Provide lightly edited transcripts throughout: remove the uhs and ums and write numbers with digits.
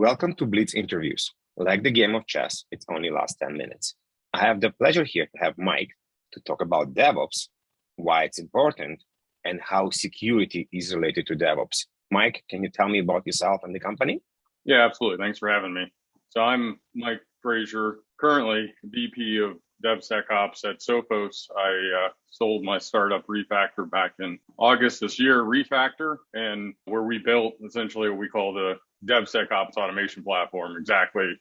Welcome to Blitz Interviews. Like the game of chess, it only lasts 10 minutes. I have the pleasure here to have Mike to talk about DevOps, why it's important, and how security is related to DevOps. Mike, can you tell me about yourself and the company? Yeah, absolutely. Thanks for having me. So I'm Mike Fraser, currently VP of DevSecOps at Sophos. I sold my startup Refactor back in August this year, Refactor, and where we built essentially what we call the DevSecOps automation platform, exactly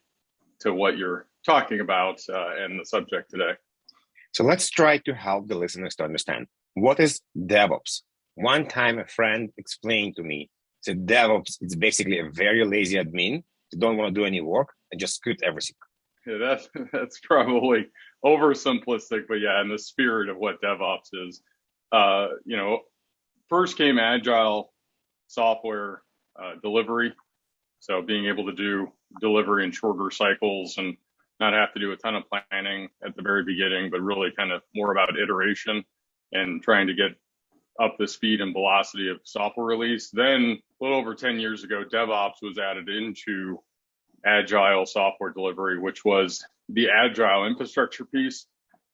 to what you're talking about and the subject today. So let's try to help the listeners to understand. What is DevOps? One time a friend explained to me that DevOps is basically a very lazy admin who don't want to do any work and just script everything. Yeah, that's probably oversimplistic, but yeah, in the spirit of what DevOps is, first came agile software delivery. So being able to do delivery in shorter cycles and not have to do a ton of planning at the very beginning, but really kind of more about iteration and trying to get up the speed and velocity of software release. Then a little over 10 years ago, DevOps was added into agile software delivery, which was the agile infrastructure piece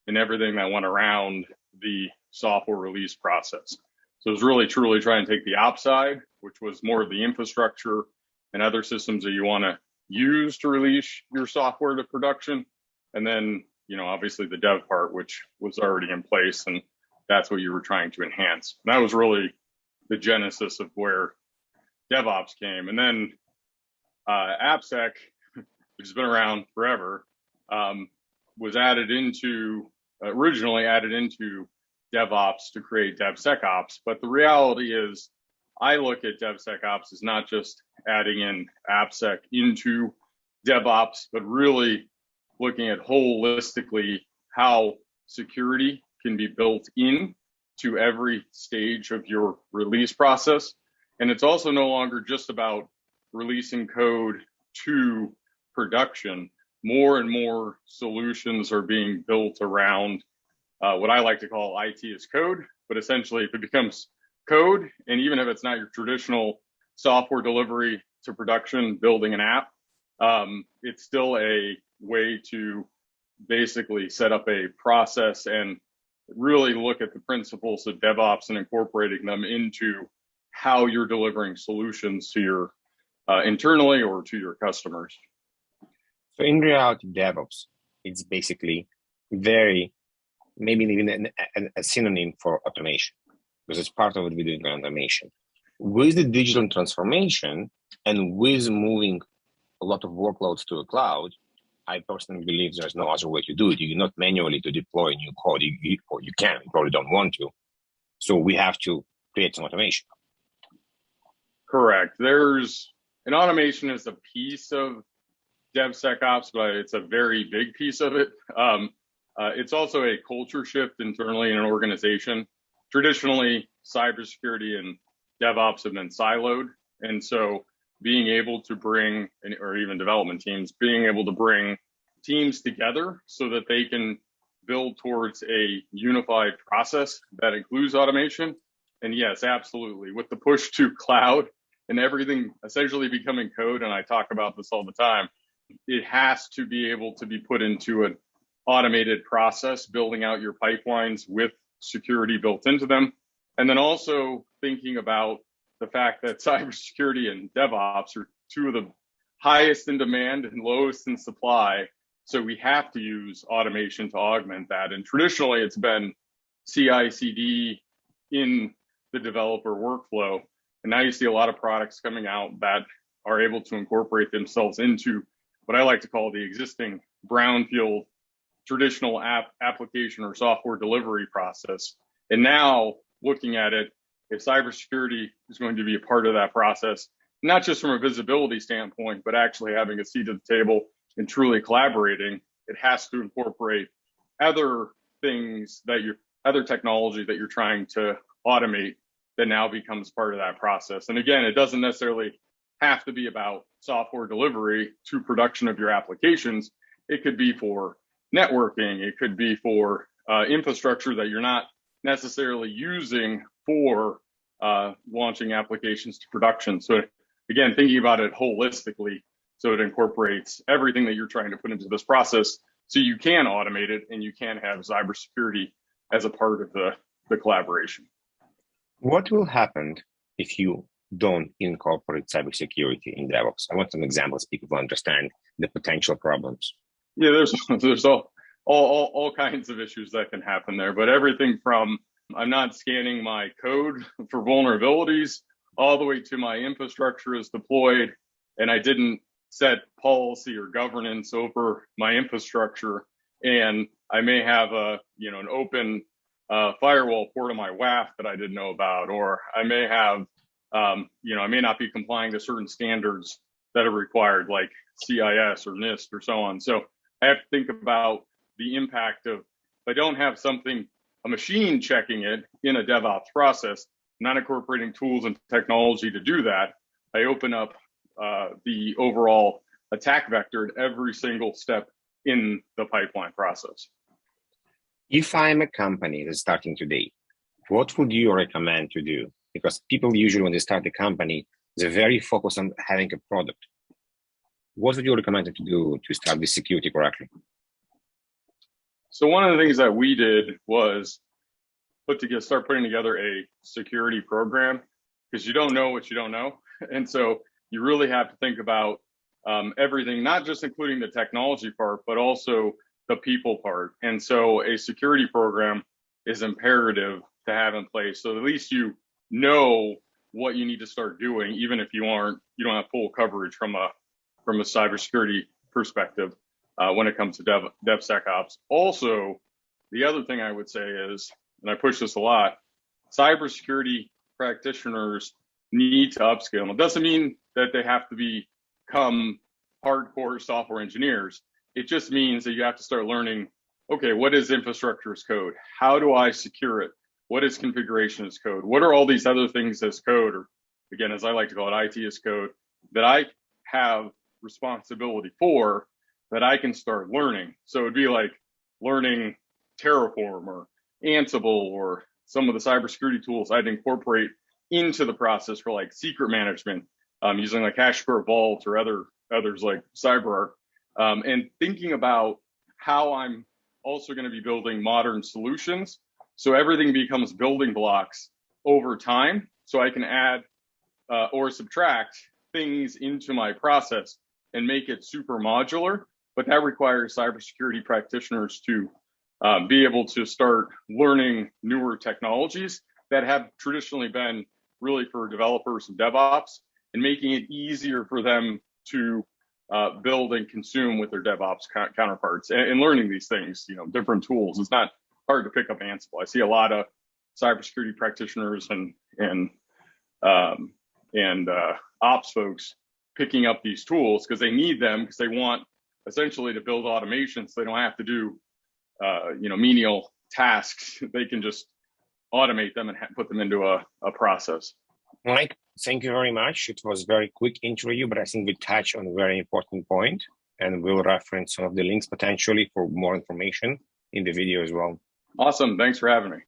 and everything that went around the software release process. So it was really truly trying to take the ops side, which was more of the infrastructure and other systems that you want to use to release your software to production. And then, obviously the dev part, which was already in place, and that's what you were trying to enhance. And that was really the genesis of where DevOps came. And then AppSec, which has been around forever, was originally added into DevOps to create DevSecOps. But the reality is, I look at DevSecOps as not just adding in AppSec into DevOps, but really looking at holistically how security can be built in to every stage of your release process. And it's also no longer just about releasing code to production. More and more solutions are being built around what I like to call IT as code, but essentially if it becomes code, and even if it's not your traditional software delivery to production, building an app, it's still a way to basically set up a process and really look at the principles of DevOps and incorporating them into how you're delivering solutions to your internally or to your customers. So in reality, DevOps, it's basically maybe even a synonym for automation, because it's part of what we're doing on automation. With the digital transformation and with moving a lot of workloads to the cloud, I personally believe there's no other way to do it. You cannot manually to deploy new code, or you can, you probably don't want to. So we have to create some automation. Correct. An automation is a piece of DevSecOps, but it's a very big piece of it. It's also a culture shift internally in an organization. Traditionally, cybersecurity and DevOps have been siloed. And so being able to bring, or even development teams, being able to bring teams together so that they can build towards a unified process that includes automation. And yes, absolutely. With the push to cloud and everything essentially becoming code, and I talk about this all the time, it has to be able to be put into an automated process, building out your pipelines with security built into them. And then also thinking about the fact that cybersecurity and DevOps are two of the highest in demand and lowest in supply. So we have to use automation to augment that. And traditionally, it's been CI/CD in the developer workflow. And now you see a lot of products coming out that are able to incorporate themselves into what I like to call the existing brownfield traditional application or software delivery process. And now looking at it, if cybersecurity is going to be a part of that process, not just from a visibility standpoint, but actually having a seat at the table and truly collaborating, it has to incorporate other things other technology that you're trying to automate that now becomes part of that process. And again, it doesn't necessarily have to be about software delivery to production of your applications. It could be for networking. It could be for infrastructure that you're not necessarily using for launching applications to production. So again, thinking about it holistically So it incorporates everything that you're trying to put into this process so you can automate it and you can have cybersecurity as a part of the collaboration. What will happen if you don't incorporate cybersecurity in DevOps? I want some examples so people understand the potential problems. Yeah, there's all kinds of issues that can happen there, but everything from I'm not scanning my code for vulnerabilities all the way to my infrastructure is deployed and I didn't set policy or governance over my infrastructure, and I may have an open firewall port on my WAF that I didn't know about, or I may have I may not be complying to certain standards that are required, like CIS or NIST or so on. So I have to think about the impact of, if I don't have a machine checking it in a DevOps process, not incorporating tools and technology to do that, I open up the overall attack vector at every single step in the pipeline process. If I'm a company that's starting today, what would you recommend to do? Because people usually, when they start a company, they're very focused on having a product. What would you recommend them to do to start this security correctly? So one of the things that we did was start putting together a security program, because you don't know what you don't know. And so you really have to think about everything, not just including the technology part, but also the people part. And so a security program is imperative to have in place. So at least you know what you need to start doing, even if you don't have full coverage from a cybersecurity perspective when it comes to DevSecOps. Also, the other thing I would say is, and I push this a lot, cybersecurity practitioners need to upskill. It doesn't mean that they have to become hardcore software engineers. It just means that you have to start learning, okay, what is infrastructure as code? How do I secure it? What is configuration as code? What are all these other things as code, or again, as I like to call it, IT as code, that I have responsibility for, that I can start learning? So it'd be like learning Terraform or Ansible or some of the cybersecurity tools I'd incorporate into the process for like secret management, using like HashiCorp Vault or others like CyberArk, and thinking about how I'm also going to be building modern solutions. So everything becomes building blocks over time. So I can add or subtract things into my process and make it super modular. But that requires cybersecurity practitioners to be able to start learning newer technologies that have traditionally been really for developers and DevOps, and making it easier for them to build and consume with their DevOps counterparts, and learning these things, different tools. It's not hard to pick up Ansible. I see a lot of cybersecurity practitioners and ops folks picking up these tools because they need them, because they want essentially to build automation so they don't have to do menial tasks. They can just automate them and put them into a process. Mike, thank you very much. It was a very quick interview, but I think we touched on a very important point, and we'll reference some of the links potentially for more information in the video as well. Awesome. Thanks for having me.